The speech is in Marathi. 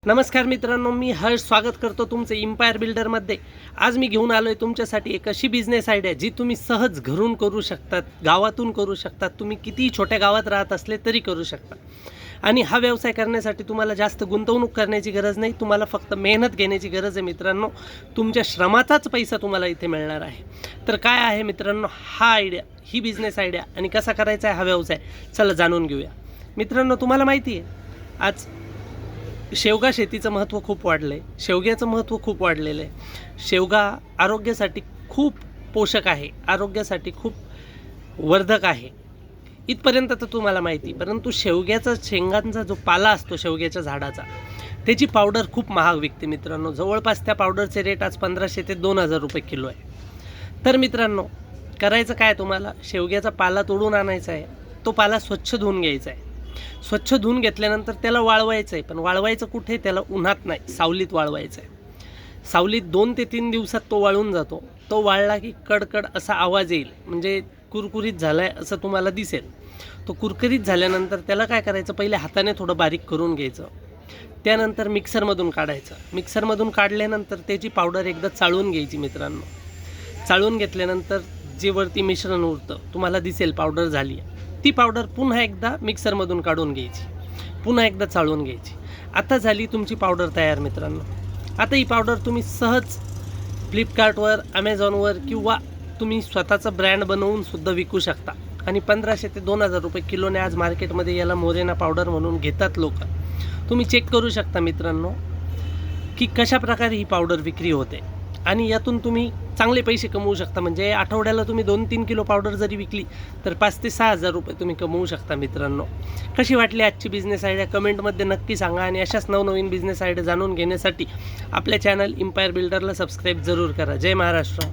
नमस्कार मित्रांनो, मी हर्ष स्वागत करतो तुमचे इम्पायर बिल्डरमध्ये। आज मी घेऊन आलो आहे तुमच्यासाठी एक अशी बिझनेस आयडिया जी तुम्ही सहज घरून करू शकतात, गावातून करू शकतात, तुम्ही कितीही छोट्या गावात राहत असले तरी करू शकता। आणि हा व्यवसाय करण्यासाठी तुम्हाला जास्त गुंतवणूक करण्याची गरज नाही, तुम्हाला फक्त मेहनत घेण्याची गरज आहे मित्रांनो। तुमच्या श्रमाचाच पैसा तुम्हाला इथे मिळणार आहे। तर काय आहे मित्रांनो हा आयडिया, ही बिझनेस आयडिया आणि कसा करायचा आहे हा व्यवसाय, चला जाणून घेऊया। मित्रांनो, तुम्हाला माहिती आहे आज शेवगा शेतीचं महत्त्व खूप वाढलं आहे, शेवग्याचं महत्त्व खूप वाढलेलं आहे। शेवगा आरोग्यासाठी खूप पोषक आहे, आरोग्यासाठी खूप वर्धक आहे, इथपर्यंत तर तुम्हाला माहिती। परंतु शेवग्याचा शेंगांचा जो पाला असतो शेवग्याच्या झाडाचा, त्याची पावडर खूप महाग विकते मित्रांनो। जवळपास त्या पावडरचे रेट आज 1500 ते 2000 रुपये किलो आहे। तर मित्रांनो, करायचं काय, तुम्हाला शेवग्याचा पाला तोडून आणायचा आहे, तो पाला स्वच्छ धुवून घ्यायचा आहे। स्वच्छ धुवून घेतल्यानंतर त्याला वाळवायचं आहे, पण वाळवायचं कुठे, त्याला उन्हात नाही, सावलीत वाळवायचं आहे। सावलीत 2 ते 3 दिवसात तो वाळून जातो। तो वाळला की कडकड असा आवाज येईल, म्हणजे कुरकुरीत झाला आहे असं तुम्हाला दिसेल। तो कुरकुरीत झाल्यानंतर त्याला काय करायचं, पहिले हाताने थोडं बारीक करून घ्यायचं, त्यानंतर मिक्सरमधून काढायचं। मिक्सरमधून काढल्यानंतर त्याची पावडर एकदा चाळून घ्यायची मित्रांनो। चाळून घेतल्यानंतर जे वरती मिश्रण उरतं तुम्हाला दिसेल पावडर झाली, ती पावडर पुन्हा एकदा मिक्सरमधून काढून घ्यायची, पुन्हा एकदा चाळून घ्यायची। आता झाली तुमची पावडर तयार मित्रांनो। आता ही पावडर तुम्ही सहज फ्लिपकार्टवर, ॲमेझॉनवर किंवा तुम्ही स्वतःचा ब्रँड बनवून सुद्धा विकू शकता। आणि 1500 ते 2000 रुपये किलोने आज मार्केटमध्ये याला मोरेना पावडर म्हणून घेतात लोक। तुम्ही चेक करू शकता मित्रांनो की कशा प्रकारे ही पावडर विक्री होते, आणि यातून तुम्ही चांगले पैसे कमवू शकता। म्हणजे आठवड्याला तुम्ही 2-3 किलो पावडर जरी विकली तर 5 ते 6000 रुपये तुम्ही कमवू शकता मित्रांनो। कशी वाटली आजची बिझनेस आयडिया कमेंटमध्ये नक्की सांगा, आणि अशाच नवनवीन बिझनेस आयडिया जाणून घेण्यासाठी आपल्या चॅनल इम्पायर बिल्डरला सबस्क्राईब जरूर करा। जय महाराष्ट्र।